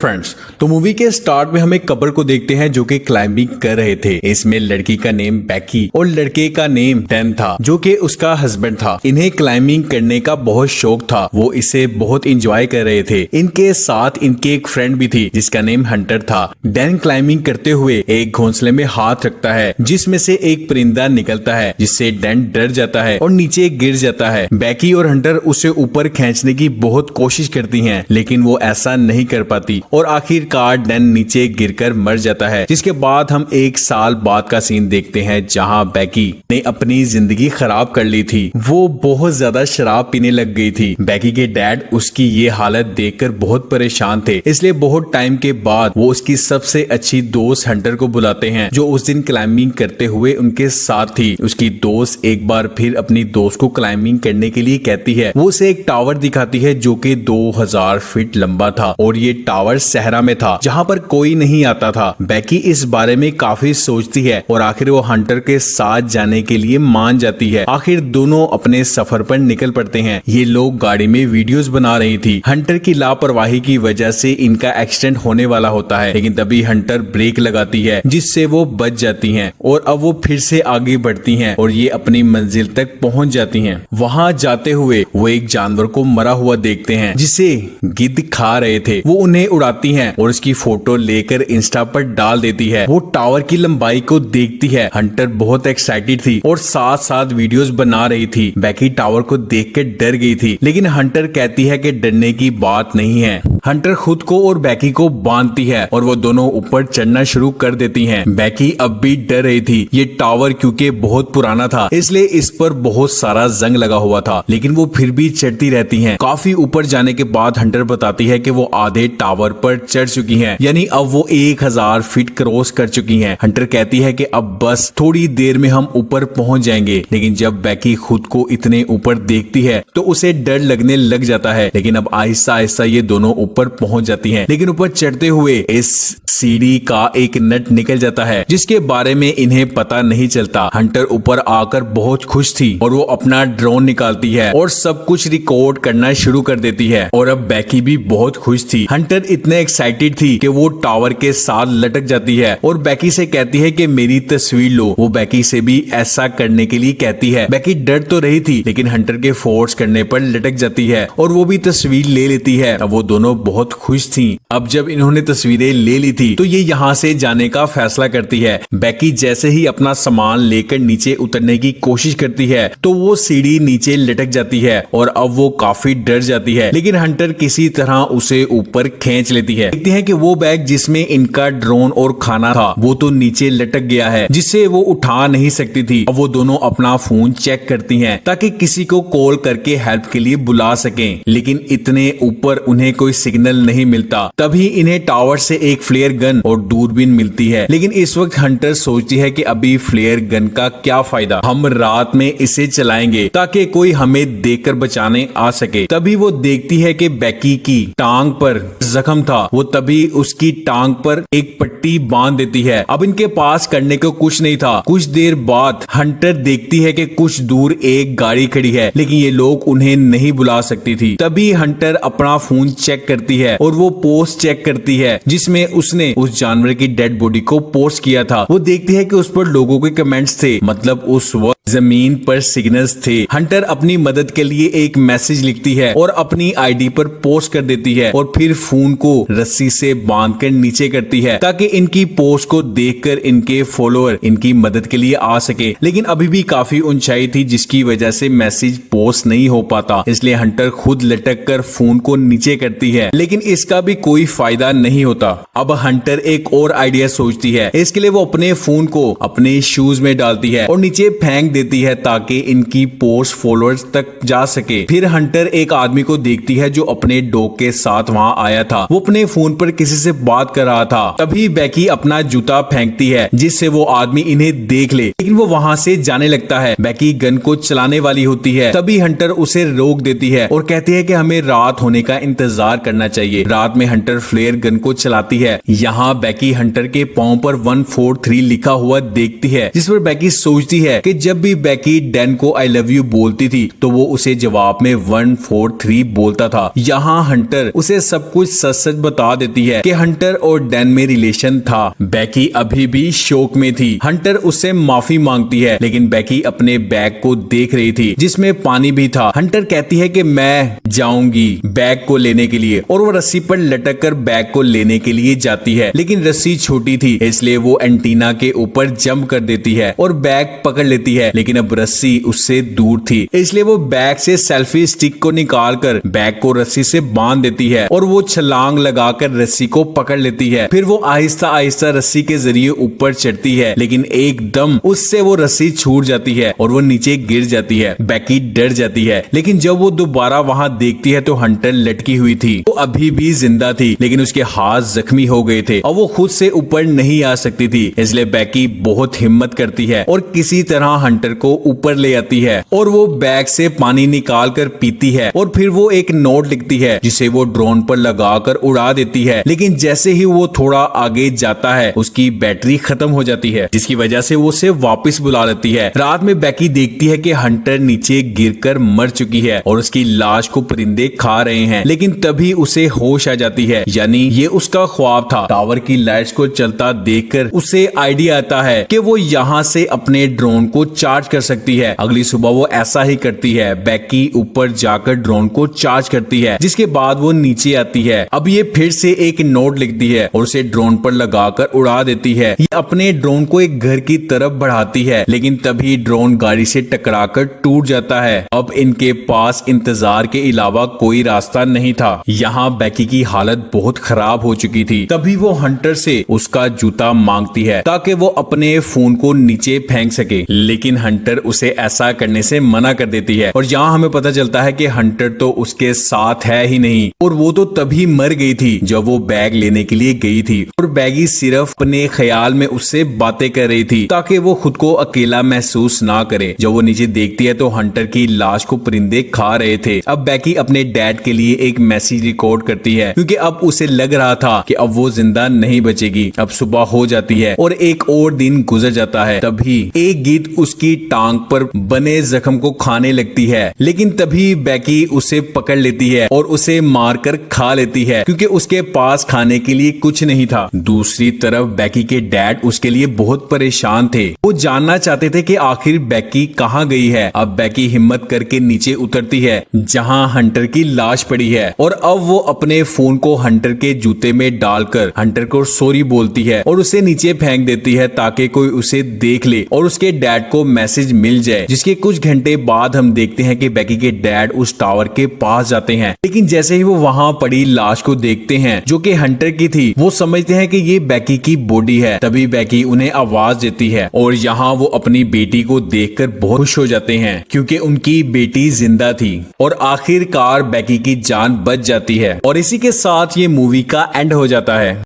Friends, तो movie के start में हम एक कपल को देखते हैं जो कि क्लाइंबिंग कर रहे थे। इसमें लड़की का नेम बैकी और लड़के का नेम डैन था जो कि उसका हस्बैंड था। इन्हें क्लाइंबिंग करने का बहुत शौक था, वो इसे बहुत इंजॉय कर रहे थे। इनके साथ इनके एक फ्रेंड भी थी जिसका नेम हंटर था। डैन क्लाइंबिंग करते हुए एक घोंसले में हाथ रखता है जिसमें से एक परिंदा निकलता है, जिससे डैन डर जाता है और नीचे गिर जाता है। बैकी और हंटर उसे ऊपर खींचने की बहुत कोशिश करती है लेकिन वो ऐसा नहीं कर पाती और आखिरकार डैन नीचे गिरकर मर जाता है। जिसके बाद हम एक साल बाद का सीन देखते हैं जहां बैकी ने अपनी जिंदगी खराब कर ली थी। वो बहुत ज्यादा शराब पीने लग गई थी। बैकी के डैड उसकी ये हालत देखकर बहुत परेशान थे, इसलिए बहुत टाइम के बाद वो उसकी सबसे अच्छी दोस्त हंटर को बुलाते हैं जो उस दिन क्लाइंबिंग करते हुए उनके साथ थी। उसकी दोस्त एक बार फिर अपनी दोस्त को क्लाइंबिंग करने के लिए कहती है। वो उसे एक टावर दिखाती है जो कि 2000 फीट लंबा था और ये टावर सहरा में था जहां पर कोई नहीं आता था। बैकी इस बारे में काफी सोचती है और आखिर वो हंटर के साथ जाने के लिए मान जाती है। आखिर दोनों अपने सफर पर निकल पड़ते हैं। ये लोग गाड़ी में वीडियोस बना रही थी। हंटर की लापरवाही की वजह से इनका एक्सीडेंट होने वाला होता है, लेकिन तभी हंटर ब्रेक लगाती है जिससे वो बच जाती हैं और अब वो फिर से आगे बढ़ती हैं और ये अपनी मंजिल तक पहुंच जाती हैं। वहां जाते हुए वो एक जानवर को मरा हुआ देखते हैं जिसे गिद्ध खा रहे थे। वो उन्हें उड़ाती हैं और उसकी फोटो लेकर इंस्टा पर डाल देती है। वो टावर की लंबाई को देखती है। हंटर बहुत एक्साइटेड थी और साथ साथ वीडियोस बना रही थी। बैकी टावर को देखकर डर गई थी, लेकिन हंटर कहती है कि डरने की बात नहीं है। हंटर खुद को और बैकी को बांधती है और वो दोनों ऊपर चढ़ना शुरू कर देती हैं। बैकी अब भी डर रही थी। ये टावर क्योंकि बहुत पुराना था इसलिए इस पर बहुत सारा जंग लगा हुआ था, लेकिन वो फिर भी चढ़ती रहती हैं। काफी ऊपर जाने के बाद हंटर बताती है कि वो आधे टावर पर चढ़ चुकी हैं, यानी अब वो 1000 फीट क्रॉस कर चुकी हैं। हंटर कहती है कि अब बस थोड़ी देर में हम ऊपर पहुंच जाएंगे, लेकिन जब बैकी खुद को इतने ऊपर देखती है तो उसे डर लगने लग जाता है। लेकिन अब आहिस्ता आहिस्ता ये दोनों ऊपर पहुंच जाती हैं। लेकिन ऊपर चढ़ते हुए इस सीढ़ी का एक नट निकल जाता है जिसके बारे में इन्हें पता नहीं चलता। हंटर ऊपर आकर बहुत खुश थी और वो अपना ड्रोन निकालती है और सब कुछ रिकॉर्ड करना शुरू कर देती है और अब बैकी भी बहुत खुश थी। हंटर इतने एक्साइटेड थी कि वो टावर के साथ लटक जाती है और बैकी से कहती है कि मेरी तस्वीर लो। वो बैकी से भी ऐसा करने के लिए कहती है। बैकी डर तो रही थी लेकिन हंटर के फोर्स करने पर लटक जाती है और वो भी तस्वीर ले लेती है। अब वो दोनों बहुत खुश थी। अब जब इन्होंने तस्वीरें ले ली थी तो ये यहाँ से जाने का फैसला करती है। बैकी जैसे ही अपना सामान लेकर नीचे उतरने की कोशिश करती है तो वो सीढ़ी नीचे लटक जाती है और अब वो काफी डर जाती है, लेकिन हंटर किसी तरह उसे ऊपर खींच लेती है। देखते हैं कि वो बैग जिसमें इनका ड्रोन और खाना था वो तो नीचे लटक गया है जिससे वो उठा नहीं सकती थी। अब वो दोनों अपना फोन चेक करती हैं ताकि किसी को कॉल करके हेल्प के लिए बुला सकें, लेकिन इतने ऊपर उन्हें कोई सिग्नल नहीं मिलता। तभी इन्हें टावर से एक फ्लेयर गन और दूरबीन मिलती है, लेकिन इस वक्त हंटर सोचती है कि अभी फ्लेयर गन का क्या फायदा, हम रात में इसे चलाएंगे ताकि कोई हमें देखकर बचाने आ सके। तभी वो देखती है कि बैकी की टांग पर जख्म था। वो तभी उसकी टांग पर एक पट्टी बांध देती है। अब इनके पास करने को कुछ नहीं था। कुछ देर बाद हंटर देखती है कि कुछ दूर एक गाड़ी खड़ी है, लेकिन ये लोग उन्हें नहीं बुला सकती थी। तभी हंटर अपना फोन चेक करती है और वो पोस्ट चेक करती है जिसमें उसने उस जानवर की डेड बॉडी को पोस्ट किया था। वो देखती है कि उस पर लोगों के कमेंट्स थे, मतलब उस वक्त जमीन पर सिग्नल्स थे। हंटर अपनी मदद के लिए एक मैसेज लिखती है और अपनी आईडी पर पोस्ट कर देती है और फिर फोन को रस्सी से बांधकर नीचे करती है ताकि इनकी पोस्ट को देखकर इनके फॉलोअर इनकी मदद के लिए आ सके। लेकिन अभी भी काफी ऊंचाई थी जिसकी वजह से मैसेज पोस्ट नहीं हो पाता, इसलिए हंटर खुद लटक कर फोन को नीचे करती है, लेकिन इसका भी कोई फायदा नहीं होता। अब हंटर एक और आइडिया सोचती है। इसके लिए वो अपने फोन को अपने शूज में डालती है और नीचे फेंक देती है ताकि इनकी पोस्ट फॉलोअर्स तक जा सके। फिर हंटर एक आदमी को देखती है जो अपने डॉग के साथ वहां आया था। वो अपने फोन पर किसी से बात कर रहा था। तभी बैकी अपना जूता फेंकती है जिससे वो आदमी इन्हें देख ले, लेकिन वो वहां से जाने लगता है। बैकी गन को चलाने वाली होती है। तभी हंटर उसे रोक देती है और कहती है कि हमें रात होने का इंतजार करना चाहिए। रात में हंटर फ्लेयर गन को चलाती है। यहाँ बैकी हंटर के पांव पर 143 लिखा हुआ देखती है, जिस पर बैकी सोचती है कि जब भी भी बैकी डैन को आई लव यू बोलती थी तो वो उसे जवाब में 143 बोलता था। यहाँ हंटर उसे सब कुछ सच सच बता देती है कि हंटर और डैन में रिलेशन था। बैकी अभी भी शौक में थी। हंटर उससे माफी मांगती है लेकिन बैकी अपने बैग को देख रही थी जिसमें पानी भी था। हंटर कहती है कि मैं जाऊंगी बैग को लेने के लिए और वो रस्सी पर लटक कर बैग को लेने के लिए जाती है लेकिन रस्सी छोटी थी इसलिए वो एंटीना के ऊपर जंप कर देती है और बैग पकड़ लेती है लेकिन अब रस्सी उससे दूर थी इसलिए वो बैग से सेल्फी स्टिक को निकाल कर बैग को रस्सी से बांध देती है और वो छलांग लगाकर रस्सी को पकड़ लेती है। फिर वो आहिस्ता आहिस्ता रस्सी के जरिए ऊपर चढ़ती है लेकिन एकदम उससे वो रस्सी छूट जाती है और वो नीचे गिर जाती है। बैकी डर जाती है लेकिन जब वो दोबारा वहां देखती है तो हंटर लटकी हुई थी। वो अभी भी जिंदा थी लेकिन उसके हाथ जख्मी हो गए थे और वो खुद से ऊपर नहीं आ सकती थी इसलिए बैकी बहुत हिम्मत करती है और किसी तरह हंटर को ऊपर ले आती है और वो बैग से पानी निकाल कर पीती है और फिर वो एक नोट लिखती है जिसे वो ड्रोन पर लगाकर उड़ा देती है लेकिन जैसे ही वो थोड़ा आगे जाता है उसकी बैटरी खत्म हो जाती है जिसकी वजह से वो उसे वापस बुला लेती है। रात में बैकी देखती है कि हंटर नीचे गिरकर मर चुकी है और उसकी लाश को परिंदे खा रहे हैं लेकिन तभी उसे होश आ जाती है यानी ये उसका ख्वाब था। टावर की लाइट्स को चलता देखकर उसे आइडिया आता है कि वो यहाँ से अपने ड्रोन को चार्ज कर सकती है। अगली सुबह वो ऐसा ही करती है। बैकी ऊपर जाकर ड्रोन को चार्ज करती है जिसके बाद वो नीचे आती है। अब ये फिर से एक नोट लिखती है और उसे ड्रोन पर लगाकर उड़ा देती है। ये अपने ड्रोन को एक घर की तरफ बढ़ाती है लेकिन तभी ड्रोन गाड़ी से टकराकर टूट जाता है। अब इनके पास इंतजार के अलावा कोई रास्ता नहीं था। यहाँ बैकी की हालत बहुत खराब हो चुकी थी। तभी वो हंटर से उसका जूता मांगती है ताकि वो अपने फोन को नीचे फेंक सके लेकिन हंटर उसे ऐसा करने से मना कर देती है और यहाँ हमें पता चलता है कि हंटर तो उसके साथ है ही नहीं और वो तो तभी मर गई थी जब वो बैग लेने के लिए गई थी और बैगी सिर्फ अपने ख्याल में उससे बातें कर रही थी ताकि वो खुद को अकेला महसूस ना करे। जब वो नीचे देखती है तो हंटर की लाश को परिंदे खा रहे थे। अब बैकी अपने डैड के लिए एक मैसेज रिकॉर्ड करती है क्योंकि अब उसे लग रहा था कि अब वो जिंदा नहीं बचेगी। अब सुबह हो जाती है और एक और दिन गुजर जाता है। तभी एक गीत उसकी टांग पर बने जख्म को खाने लगती है लेकिन तभी बैकी उसे पकड़ लेती है और उसे मारकर खा लेती है क्योंकि उसके पास खाने के लिए कुछ नहीं था। दूसरी तरफ बैकी के डैड उसके लिए बहुत परेशान थे। वो जानना चाहते थे कि आखिर बैकी कहाँ गई है। अब बैकी हिम्मत करके नीचे उतरती है जहाँ हंटर की लाश पड़ी है और अब वो अपने फोन को हंटर के जूते में डालकर हंटर को सॉरी बोलती है और उसे नीचे फेंक देती है ताकि कोई उसे देख ले और उसके डैड को मैसेज मिल जाए। जिसके कुछ घंटे बाद हम देखते हैं कि बैकी के डैड उस टावर के पास जाते हैं लेकिन जैसे ही वो वहाँ पड़ी लाश को देखते हैं जो कि हंटर की थी वो समझते हैं कि ये बैकी की बॉडी है। तभी बैकी उन्हें आवाज देती है और यहाँ वो अपनी बेटी को देखकर बहुत खुश हो जाते हैं क्योंकि उनकी बेटी जिंदा थी और आखिरकार बैकी की जान बच जाती है और इसी के साथ ये मूवी का एंड हो जाता है।